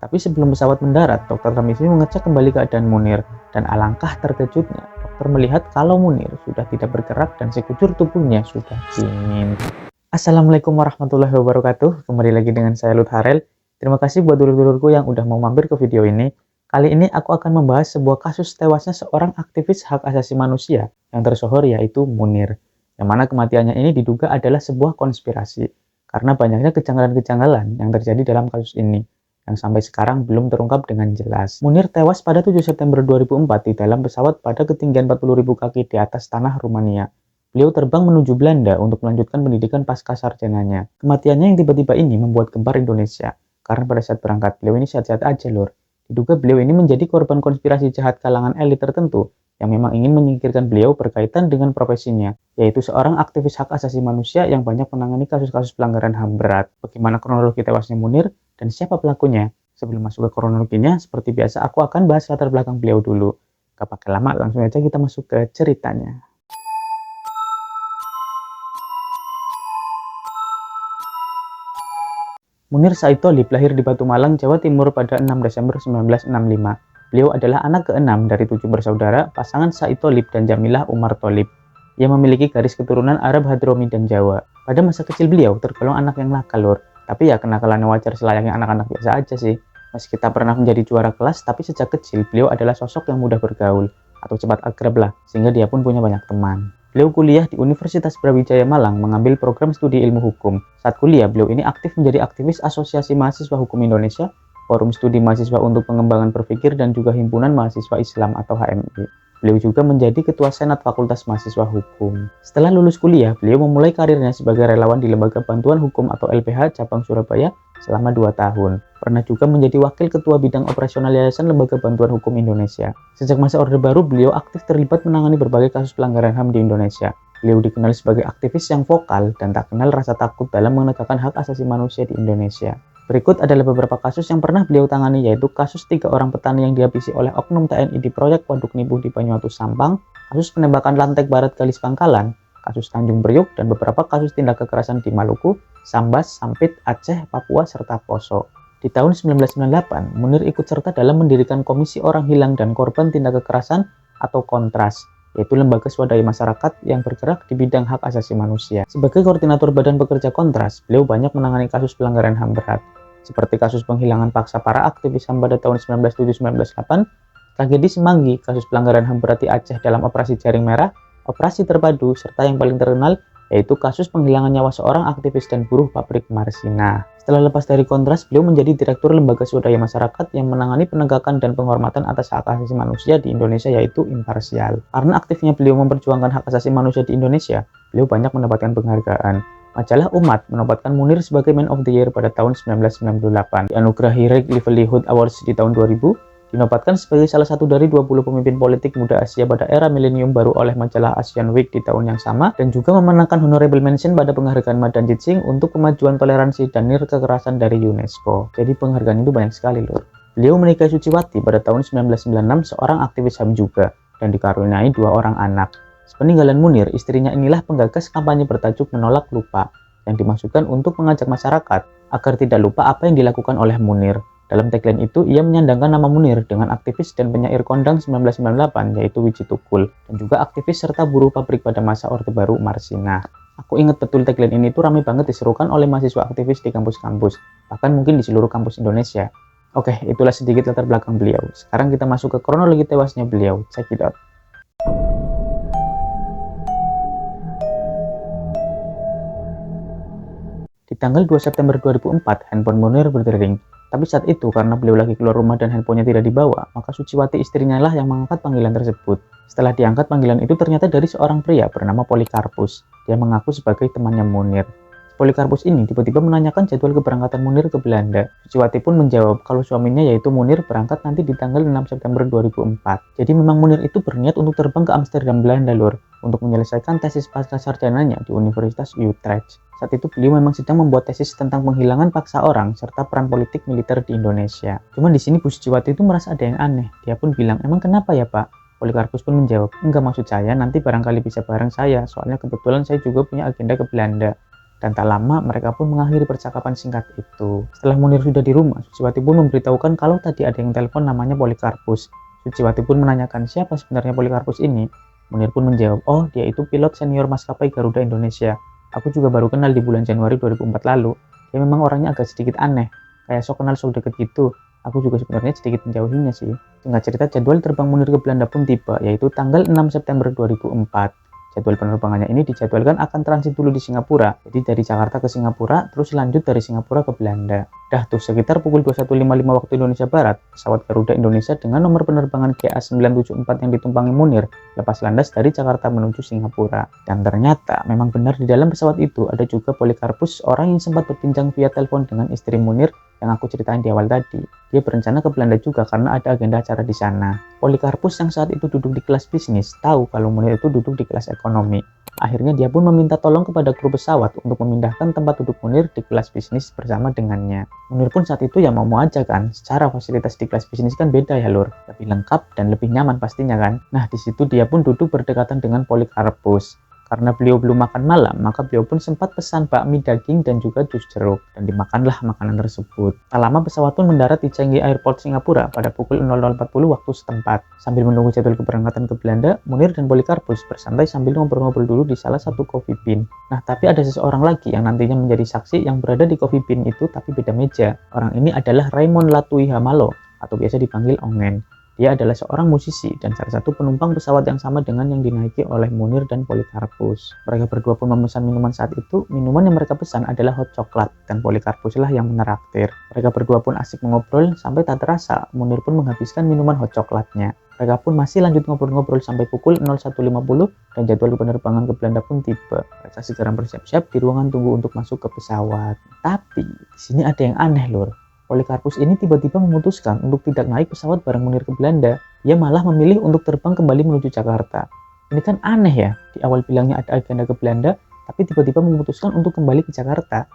Tapi sebelum pesawat mendarat, Dokter Tarmizi mengecek kembali keadaan Munir, dan alangkah terkejutnya, dokter melihat kalau Munir sudah tidak bergerak dan sekujur tubuhnya sudah dingin. Assalamualaikum warahmatullahi wabarakatuh, kembali lagi dengan saya Lut Harel. Terima kasih buat dulur-dulurku yang udah mau mampir ke video ini. Kali ini aku akan membahas sebuah kasus tewasnya seorang aktivis hak asasi manusia yang tersohor, yaitu Munir. Yang mana kematiannya ini diduga adalah sebuah konspirasi, karena banyaknya kejanggalan-kejanggalan yang terjadi dalam kasus ini, yang sampai sekarang belum terungkap dengan jelas. Munir tewas pada 7 September 2004 di dalam pesawat pada ketinggian 40.000 kaki di atas tanah Rumania. Beliau terbang menuju Belanda untuk melanjutkan pendidikan pasca sarjananya. Kematiannya yang tiba-tiba ini membuat gempar Indonesia, karena pada saat berangkat beliau ini sehat-sehat aja lur. Diduga beliau ini menjadi korban konspirasi jahat kalangan elit tertentu yang memang ingin menyingkirkan beliau berkaitan dengan profesinya, yaitu seorang aktivis hak asasi manusia yang banyak menangani kasus-kasus pelanggaran HAM berat. Bagaimana kronologi tewasnya Munir dan siapa pelakunya? Sebelum masuk ke kronologinya, seperti biasa aku akan bahas latar belakang beliau dulu. Gak pakai lama, langsung aja kita masuk ke ceritanya. Munir Said Tholib lahir di Batu Malang, Jawa Timur pada 6 Desember 1965. Beliau adalah anak ke-6 dari 7 bersaudara, pasangan Said Tholib dan Jamilah Umar Tholib. Ia memiliki garis keturunan Arab Hadromi dan Jawa. Pada masa kecil beliau tergolong anak yang nakal lur. Tapi ya kenakalannya wajar selayaknya anak-anak biasa aja sih. Meski tak pernah menjadi juara kelas, tapi sejak kecil beliau adalah sosok yang mudah bergaul, atau cepat akrab lah, sehingga dia pun punya banyak teman. Beliau kuliah di Universitas Brawijaya Malang mengambil program studi ilmu hukum. Saat kuliah, beliau ini aktif menjadi aktivis Asosiasi Mahasiswa Hukum Indonesia, Forum Studi Mahasiswa untuk Pengembangan Berpikir, dan juga Himpunan Mahasiswa Islam atau HMI. Beliau juga menjadi Ketua Senat Fakultas Mahasiswa Hukum. Setelah lulus kuliah, beliau memulai karirnya sebagai relawan di Lembaga Bantuan Hukum atau LBH Cabang Surabaya selama 2 tahun. Pernah juga menjadi Wakil Ketua Bidang Operasional Yayasan Lembaga Bantuan Hukum Indonesia. Sejak masa Orde Baru, beliau aktif terlibat menangani berbagai kasus pelanggaran HAM di Indonesia. Beliau dikenal sebagai aktivis yang vokal dan tak kenal rasa takut dalam menegakkan hak asasi manusia di Indonesia. Berikut adalah beberapa kasus yang pernah beliau tangani, yaitu kasus 3 orang petani yang dihabisi oleh oknum TNI di proyek Waduk Nibuh di Banyuwangi Sampang, kasus penembakan Lantek Barat Galis Pangkalan, kasus Tanjung Priuk, dan beberapa kasus tindak kekerasan di Maluku, Sambas, Sampit, Aceh, Papua, serta Poso. Di tahun 1998, Munir ikut serta dalam mendirikan Komisi Orang Hilang dan Korban Tindak Kekerasan atau Kontras, yaitu lembaga swadaya masyarakat yang bergerak di bidang hak asasi manusia. Sebagai koordinator Badan Pekerja Kontras, beliau banyak menangani kasus pelanggaran HAM berat, seperti kasus penghilangan paksa para aktivis HAM pada tahun 1907-1908, tragedi Semanggi, kasus pelanggaran HAM berat di Aceh dalam operasi Jaring Merah, operasi Terpadu, serta yang paling terkenal yaitu kasus penghilangan nyawa seorang aktivis dan buruh pabrik Marsina. Setelah lepas dari Kontras, beliau menjadi Direktur Lembaga Swadaya Masyarakat yang menangani penegakan dan penghormatan atas hak asasi manusia di Indonesia, yaitu Imparsial. Karena aktifnya beliau memperjuangkan hak asasi manusia di Indonesia, beliau banyak mendapatkan penghargaan. Majalah Umat menobatkan Munir sebagai Man of the Year pada tahun 1998. Dianugerahi Reg Livelihood Awards di tahun 2000, dinobatkan sebagai salah satu dari 20 pemimpin politik muda Asia pada era milenium baru oleh majalah Asian Week di tahun yang sama, dan juga memenangkan Honorable Mention pada penghargaan Madan Jitsing untuk kemajuan toleransi dan nir kekerasan dari UNESCO. Jadi penghargaan itu banyak sekali lur. Beliau menikahi Suciwati pada tahun 1996, seorang aktivis HAM juga, dan dikaruniai 2 orang anak. Sepeninggalan Munir, istrinya inilah penggagas kampanye bertajuk Menolak Lupa, yang dimaksudkan untuk mengajak masyarakat agar tidak lupa apa yang dilakukan oleh Munir. Dalam tagline itu, ia menyandangkan nama Munir dengan aktivis dan penyair kondang 1998, yaitu Wiji Tukul, dan juga aktivis serta buruh pabrik pada masa Orde Baru Marsina. Aku ingat betul tagline ini tuh ramai banget diserukan oleh mahasiswa aktivis di kampus-kampus, bahkan mungkin di seluruh kampus Indonesia. Oke, itulah sedikit latar belakang beliau. Sekarang kita masuk ke kronologi tewasnya beliau. Check it out. Di tanggal 2 September 2004, handphone Munir berdering. Tapi saat itu, karena beliau lagi keluar rumah dan handphonenya tidak dibawa, maka Suciwati istrinya lah yang mengangkat panggilan tersebut. Setelah diangkat, panggilan itu ternyata dari seorang pria bernama Polikarpus. Dia mengaku sebagai temannya Munir. Polikarpus ini tiba-tiba menanyakan jadwal keberangkatan Munir ke Belanda. Suciwati pun menjawab kalau suaminya yaitu Munir berangkat nanti di tanggal 6 September 2004. Jadi memang Munir itu berniat untuk terbang ke Amsterdam, Belanda lur, untuk menyelesaikan tesis pasca sarjananya di Universitas Utrecht. Saat itu beliau memang sedang membuat tesis tentang penghilangan paksa orang serta peran politik militer di Indonesia. Cuman di sini Bu Suciwati itu merasa ada yang aneh. Dia pun bilang, "Emang kenapa ya Pak?" Polikarpus pun menjawab, "Enggak, maksud saya nanti barangkali bisa bareng saya, soalnya kebetulan saya juga punya agenda ke Belanda." Dan tak lama mereka pun mengakhiri percakapan singkat itu. Setelah Munir sudah di rumah, Suciwati pun memberitahukan kalau tadi ada yang telepon namanya Polikarpus. Suciwati pun menanyakan siapa sebenarnya Polikarpus ini. Munir pun menjawab, oh dia itu pilot senior maskapai Garuda Indonesia. Aku juga baru kenal di bulan Januari 2004 lalu. Dia memang orangnya agak sedikit aneh, kayak sok kenal sok deket gitu. Aku juga sebenarnya sedikit menjauhinya sih. Singkat cerita, jadwal terbang Munir ke Belanda pun tiba, yaitu tanggal 6 September 2004. Jadwal penerbangannya ini dijadwalkan akan transit dulu di Singapura. Jadi dari Jakarta ke Singapura, terus lanjut dari Singapura ke Belanda. Dah tuh sekitar pukul 21.55 waktu Indonesia Barat, pesawat Garuda Indonesia dengan nomor penerbangan GA974 yang ditumpangi Munir lepas landas dari Jakarta menuju Singapura. Dan ternyata memang benar di dalam pesawat itu ada juga Polikarpus, orang yang sempat berbincang via telepon dengan istri Munir yang aku ceritain di awal tadi. Dia berencana ke Belanda juga karena ada agenda acara di sana. Polikarpus yang saat itu duduk di kelas bisnis tahu kalau Munir itu duduk di kelas ekonomi. Akhirnya dia pun meminta tolong kepada kru pesawat untuk memindahkan tempat duduk Munir di kelas bisnis bersama dengannya. Munir pun saat itu ya mau aja kan, secara fasilitas di kelas bisnis kan beda ya lur, lebih lengkap dan lebih nyaman pastinya kan. Nah di situ dia pun duduk berdekatan dengan Polikarpus. Karena beliau belum makan malam, maka beliau pun sempat pesan bakmi daging dan juga jus jeruk. Dan dimakanlah makanan tersebut. Tak lama pesawat pun mendarat di Changi Airport Singapura pada pukul 00.40 waktu setempat. Sambil menunggu jadwal keberangkatan ke Belanda, Munir dan Polikarpus bersantai sambil ngobrol-ngobrol dulu di salah satu coffee bean. Nah, tapi ada seseorang lagi yang nantinya menjadi saksi yang berada di coffee bean itu tapi beda meja. Orang ini adalah Raymond Latui Hamalo, atau biasa dipanggil Ongen. Dia adalah seorang musisi dan salah satu penumpang pesawat yang sama dengan yang dinaiki oleh Munir dan Polikarpus. Mereka berdua pun memesan minuman saat itu. Minuman yang mereka pesan adalah hot coklat dan Polikarpus lah yang menraktir. Mereka berdua pun asik mengobrol sampai tak terasa Munir pun menghabiskan minuman hot coklatnya. Mereka pun masih lanjut ngobrol-ngobrol sampai pukul 01.50 dan jadwal penerbangan ke Belanda pun tiba. Mereka segera bersiap-siap di ruangan tunggu untuk masuk ke pesawat. Tapi di sini ada yang aneh lur. Polikarpus ini tiba-tiba memutuskan untuk tidak naik pesawat bareng Munir ke Belanda. Ia malah memilih untuk terbang kembali menuju Jakarta. Ini kan aneh ya, di awal bilangnya ada agenda ke Belanda, tapi tiba-tiba memutuskan untuk kembali ke Jakarta.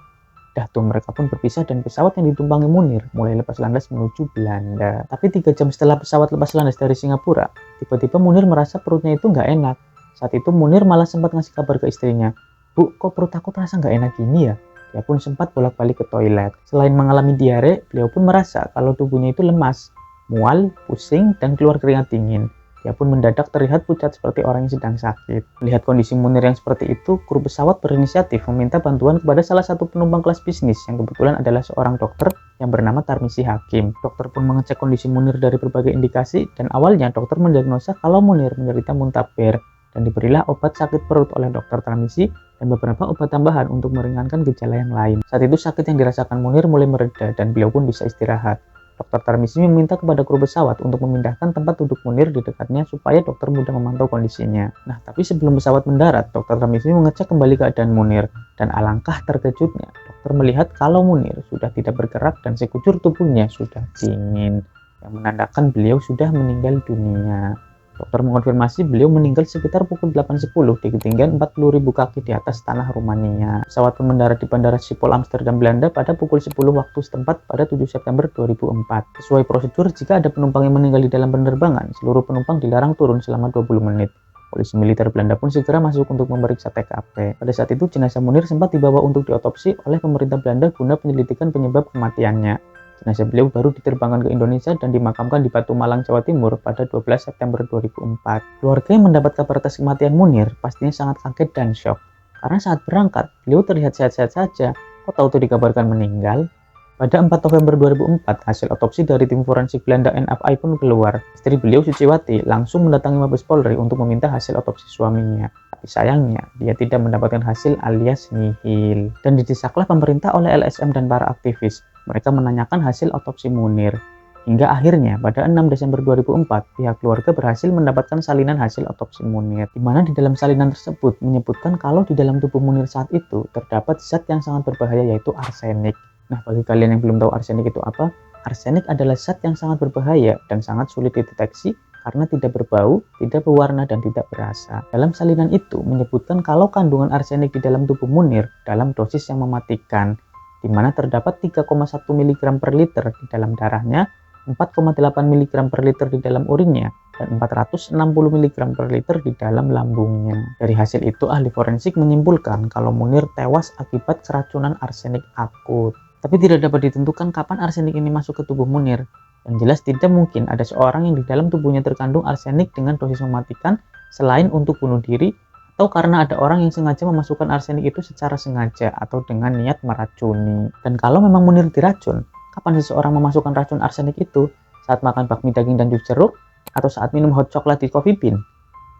Dah tuh mereka pun berpisah dan pesawat yang ditumpangi Munir mulai lepas landas menuju Belanda. Tapi 3 jam setelah pesawat lepas landas dari Singapura, tiba-tiba Munir merasa perutnya itu nggak enak. Saat itu Munir malah sempat ngasih kabar ke istrinya, "Bu, kok perut aku terasa nggak enak gini ya?" Dia pun sempat bolak-balik ke toilet. Selain mengalami diare, beliau pun merasa kalau tubuhnya itu lemas, mual, pusing, dan keluar keringat dingin. Dia pun mendadak terlihat pucat seperti orang yang sedang sakit. Melihat kondisi Munir yang seperti itu, kru pesawat berinisiatif meminta bantuan kepada salah satu penumpang kelas bisnis yang kebetulan adalah seorang dokter yang bernama Tarmisi Hakim. Dokter pun mengecek kondisi Munir dari berbagai indikasi dan awalnya dokter mendiagnosa kalau Munir menderita muntaber dan diberilah obat sakit perut oleh dokter Tarmisi dan beberapa obat tambahan untuk meringankan gejala yang lain. Saat itu sakit yang dirasakan Munir mulai mereda dan beliau pun bisa istirahat. Dokter Tarmisi meminta kepada kru pesawat untuk memindahkan tempat duduk Munir di dekatnya supaya dokter mudah memantau kondisinya. Nah, tapi sebelum pesawat mendarat, Dokter Tarmisi mengecek kembali keadaan Munir dan alangkah terkejutnya, dokter melihat kalau Munir sudah tidak bergerak dan sekujur tubuhnya sudah dingin, yang menandakan beliau sudah meninggal dunia. Dokter mengonfirmasi beliau meninggal sekitar pukul 8.10 di ketinggian 40.000 kaki di atas tanah Rumania. Pesawat pun mendarat di Bandara Schiphol Amsterdam, Belanda pada pukul 10 waktu setempat pada 7 September 2004. Sesuai prosedur, jika ada penumpang yang meninggal di dalam penerbangan, seluruh penumpang dilarang turun selama 20 menit. Polisi militer Belanda pun segera masuk untuk memeriksa TKP. Pada saat itu, jenazah Munir sempat dibawa untuk diotopsi oleh pemerintah Belanda guna penyelidikan penyebab kematiannya. Jenazah beliau baru diterbangkan ke Indonesia dan dimakamkan di Batu Malang, Jawa Timur pada 12 September 2004. Keluarga yang mendapat kabar atas kematian Munir pastinya sangat kaget dan shock. Karena saat berangkat, beliau terlihat sehat-sehat saja. Kok tahu-tahu dikabarkan meninggal? Pada 4 November 2004, hasil otopsi dari tim forensik Belanda NFI pun keluar. Istri beliau Suciwati langsung mendatangi Mabes Polri untuk meminta hasil otopsi suaminya. Tapi sayangnya, dia tidak mendapatkan hasil alias nihil. Dan didesaklah pemerintah oleh LSM dan para aktivis. Mereka menanyakan hasil otopsi Munir. Hingga akhirnya pada 6 Desember 2004, pihak keluarga berhasil mendapatkan salinan hasil otopsi Munir. Di mana di dalam salinan tersebut menyebutkan kalau di dalam tubuh Munir saat itu terdapat zat yang sangat berbahaya yaitu arsenik. Nah, bagi kalian yang belum tahu arsenik itu apa, arsenik adalah zat yang sangat berbahaya dan sangat sulit dideteksi karena tidak berbau, tidak berwarna, dan tidak berasa. Dalam salinan itu menyebutkan kalau kandungan arsenik di dalam tubuh Munir dalam dosis yang mematikan, di mana terdapat 3,1 mg per liter di dalam darahnya, 4,8 mg per liter di dalam urinnya, dan 460 mg per liter di dalam lambungnya. Dari hasil itu, ahli forensik menyimpulkan kalau Munir tewas akibat keracunan arsenik akut. Tapi tidak dapat ditentukan kapan arsenik ini masuk ke tubuh Munir. Yang jelas tidak mungkin ada seorang yang di dalam tubuhnya terkandung arsenik dengan dosis mematikan selain untuk bunuh diri, atau karena ada orang yang sengaja memasukkan arsenik itu secara sengaja atau dengan niat meracuni. Dan kalau memang Munir diracun, kapan seseorang memasukkan racun arsenik itu? Saat makan bakmi daging dan jus jeruk? Atau saat minum hot chocolate di Coffee Bean?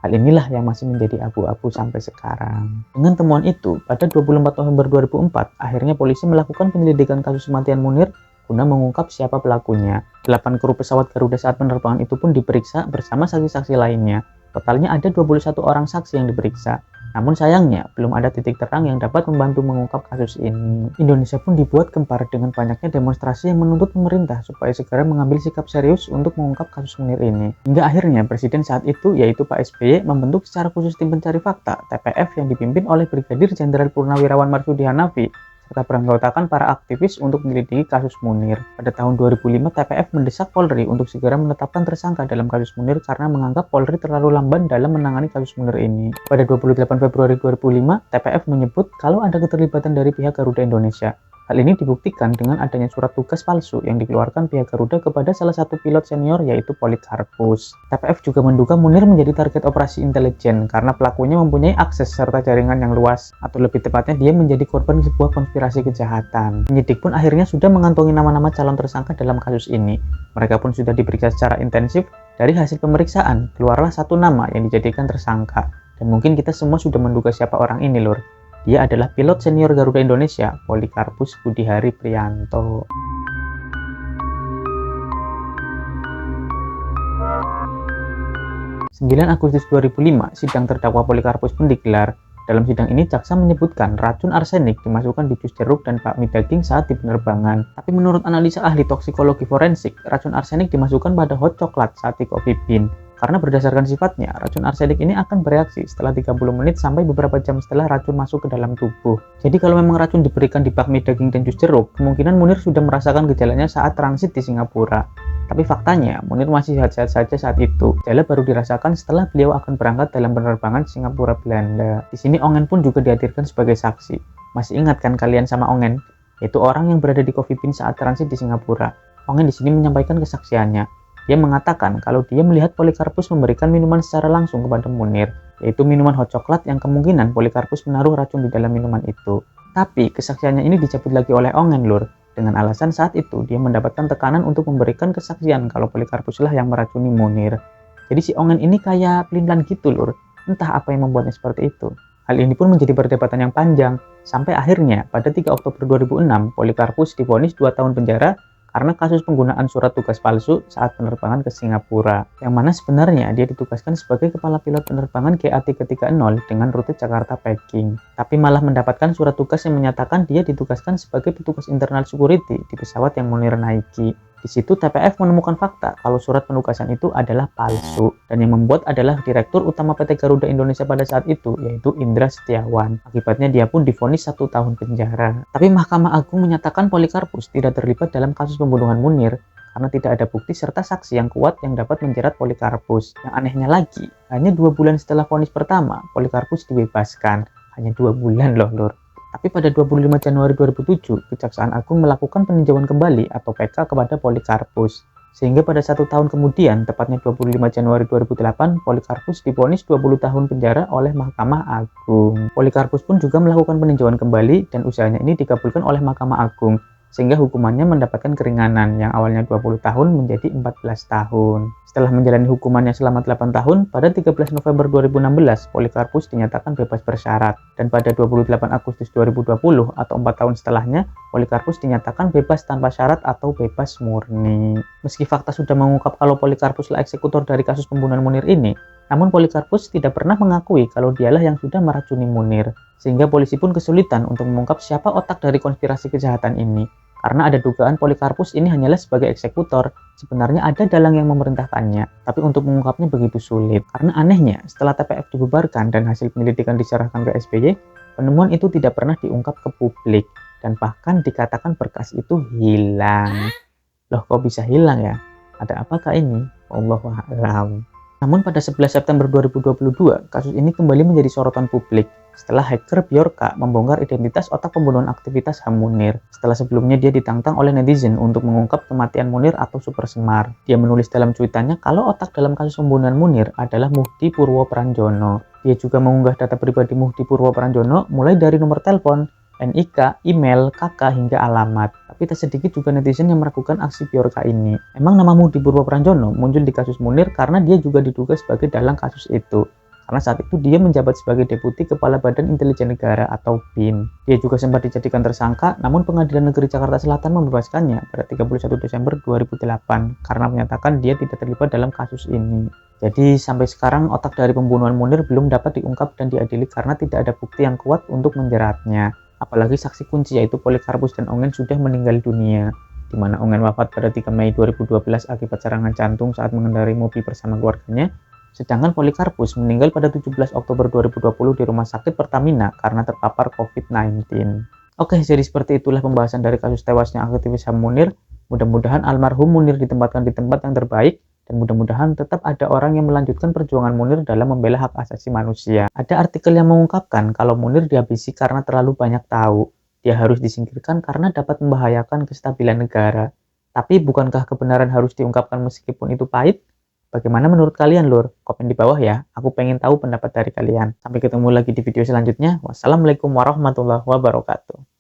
Hal inilah yang masih menjadi abu-abu sampai sekarang. Dengan temuan itu, pada 24 November 2004, akhirnya polisi melakukan penyelidikan kasus kematian Munir guna mengungkap siapa pelakunya. 8 kru pesawat Garuda saat penerbangan itu pun diperiksa bersama saksi-saksi lainnya. Totalnya ada 21 orang saksi yang diperiksa. Namun sayangnya, belum ada titik terang yang dapat membantu mengungkap kasus ini. Indonesia pun dibuat gempar dengan banyaknya demonstrasi yang menuntut pemerintah supaya segera mengambil sikap serius untuk mengungkap kasus Munir ini. Hingga akhirnya Presiden saat itu, yaitu Pak SBY, membentuk secara khusus tim pencari fakta, TPF, yang dipimpin oleh Brigadir Jenderal Purnawirawan Marsudi Hanafi, serta beranggotakan para aktivis untuk menyelidiki kasus Munir. Pada tahun 2005, TPF mendesak Polri untuk segera menetapkan tersangka dalam kasus Munir karena menganggap Polri terlalu lamban dalam menangani kasus Munir ini. Pada 28 Februari 2005, TPF menyebut kalau ada keterlibatan dari pihak Garuda Indonesia. Hal ini dibuktikan dengan adanya surat tugas palsu yang dikeluarkan pihak Garuda kepada salah satu pilot senior, yaitu Polikarpus. TPF juga menduga Munir menjadi target operasi intelijen karena pelakunya mempunyai akses serta jaringan yang luas, atau lebih tepatnya dia menjadi korban sebuah konspirasi kejahatan. Penyidik pun akhirnya sudah mengantongi nama-nama calon tersangka dalam kasus ini. Mereka pun sudah diperiksa secara intensif. Dari hasil pemeriksaan, keluarlah satu nama yang dijadikan tersangka. Dan mungkin kita semua sudah menduga siapa orang ini, Lur. Dia adalah pilot senior Garuda Indonesia, Polikarpus Budihari Prianto. (9 Agustus 2005), sidang terdakwa Polikarpus pun digelar. Dalam sidang ini, jaksa menyebutkan racun arsenik dimasukkan di jus jeruk dan bakmi daging saat di penerbangan. Tapi menurut analisa ahli toksikologi forensik, racun arsenik dimasukkan pada hot chocolate saat di Coffee Bean. Karena berdasarkan sifatnya, racun arsenik ini akan bereaksi setelah 30 menit sampai beberapa jam setelah racun masuk ke dalam tubuh. Jadi kalau memang racun diberikan di bakmi daging dan jus jeruk, kemungkinan Munir sudah merasakan gejalanya saat transit di Singapura. Tapi faktanya, Munir masih sehat-sehat saja saat itu. Gejala baru dirasakan setelah beliau akan berangkat dalam penerbangan Singapura Belanda. Di sini Ongen pun juga dihadirkan sebagai saksi. Masih ingat kan kalian sama Ongen? Yaitu orang yang berada di Coffee Bean saat transit di Singapura. Ongen di sini menyampaikan kesaksiannya. Dia mengatakan kalau dia melihat Polikarpus memberikan minuman secara langsung kepada Munir, yaitu minuman hot chocolate yang kemungkinan Polikarpus menaruh racun di dalam minuman itu. Tapi kesaksiannya ini dicabut lagi oleh Ongen, Lur, dengan alasan saat itu dia mendapatkan tekanan untuk memberikan kesaksian kalau Polikarpus lah yang meracuni Munir. Jadi si Ongen ini kayak pelin-pelan gitu, Lur. Entah apa yang membuatnya seperti itu. Hal ini pun menjadi perdebatan yang panjang, sampai akhirnya pada 3 Oktober 2006 Polikarpus divonis 2 tahun penjara karena kasus penggunaan surat tugas palsu saat penerbangan ke Singapura, yang mana sebenarnya dia ditugaskan sebagai kepala pilot penerbangan GA330 dengan rute Jakarta-Peking, tapi malah mendapatkan surat tugas yang menyatakan dia ditugaskan sebagai petugas internal security di pesawat yang Munir naiki. Di situ TPF menemukan fakta kalau surat penugasan itu adalah palsu, dan yang membuat adalah Direktur Utama PT Garuda Indonesia pada saat itu, yaitu Indra Setiawan. Akibatnya dia pun divonis 1 tahun penjara. Tapi Mahkamah Agung menyatakan Polikarpus tidak terlibat dalam kasus pembunuhan Munir karena tidak ada bukti serta saksi yang kuat yang dapat menjerat Polikarpus. Yang anehnya lagi, hanya 2 bulan setelah vonis pertama, Polikarpus dibebaskan. Hanya 2 bulan loh, Lur. Tapi pada 25 Januari 2007, Kejaksaan Agung melakukan peninjauan kembali atau PK kepada Polikarpus. Sehingga pada 1 tahun kemudian, tepatnya 25 Januari 2008, Polikarpus divonis 20 tahun penjara oleh Mahkamah Agung. Polikarpus pun juga melakukan peninjauan kembali dan usahanya ini dikabulkan oleh Mahkamah Agung, sehingga hukumannya mendapatkan keringanan yang awalnya 20 tahun menjadi 14 tahun. Setelah menjalani hukumannya selama 8 tahun, pada 13 November 2016, Polikarpus dinyatakan bebas bersyarat. Dan pada 28 Agustus 2020 atau 4 tahun setelahnya, Polikarpus dinyatakan bebas tanpa syarat atau bebas murni. Meski fakta sudah mengungkap kalau Polikarpuslah eksekutor dari kasus pembunuhan Munir ini, namun Polikarpus tidak pernah mengakui kalau dialah yang sudah meracuni Munir. Sehingga polisi pun kesulitan untuk mengungkap siapa otak dari konspirasi kejahatan ini. Karena ada dugaan Polikarpus ini hanyalah sebagai eksekutor, sebenarnya ada dalang yang memerintahkannya, tapi untuk mengungkapnya begitu sulit. Karena anehnya, setelah TPF dibubarkan dan hasil penyelidikan diserahkan ke SBY, penemuan itu tidak pernah diungkap ke publik, dan bahkan dikatakan berkas itu hilang. Loh, kok bisa hilang ya? Ada apakah ini? Wallahu a'lam. Namun pada 11 September 2022, kasus ini kembali menjadi sorotan publik setelah hacker Bjorka membongkar identitas otak pembunuhan aktivitas HAM Munir. Setelah sebelumnya dia ditantang oleh netizen untuk mengungkap kematian Munir atau Super Semar. Dia menulis dalam cuitannya kalau otak dalam kasus pembunuhan Munir adalah Muhdi Purwo Pranjono. Dia juga mengunggah data pribadi Muhdi Purwo Pranjono mulai dari nomor telepon, NIK, email, KK, hingga alamat. Tapi tak sedikit juga netizen yang meragukan aksi Bjorka ini. Emang nama Muhdi Purwo Pranjono muncul di kasus Munir karena dia juga diduga sebagai dalang kasus itu. Karena saat itu dia menjabat sebagai Deputi Kepala Badan Intelijen Negara atau BIN. Dia juga sempat dijadikan tersangka, namun Pengadilan Negeri Jakarta Selatan membebaskannya pada 31 Desember 2008 karena menyatakan dia tidak terlibat dalam kasus ini. Jadi sampai sekarang otak dari pembunuhan Munir belum dapat diungkap dan diadili karena tidak ada bukti yang kuat untuk menjeratnya. Apalagi saksi kunci yaitu Polikarpus dan Ongen sudah meninggal dunia, di mana Ongen wafat pada 3 Mei 2012 akibat serangan jantung saat mengendarai mobil bersama keluarganya, sedangkan Polikarpus meninggal pada 17 Oktober 2020 di Rumah Sakit Pertamina karena terpapar COVID-19. Oke, jadi seperti itulah pembahasan dari kasus tewasnya aktivis HAM Munir. Mudah-mudahan almarhum Munir ditempatkan di tempat yang terbaik, dan mudah-mudahan tetap ada orang yang melanjutkan perjuangan Munir dalam membela hak asasi manusia. Ada artikel yang mengungkapkan kalau Munir dihabisi karena terlalu banyak tahu. Dia harus disingkirkan karena dapat membahayakan kestabilan negara. Tapi bukankah kebenaran harus diungkapkan meskipun itu pahit? Bagaimana menurut kalian, Lur? Komen di bawah ya. Aku pengen tahu pendapat dari kalian. Sampai ketemu lagi di video selanjutnya. Wassalamualaikum warahmatullahi wabarakatuh.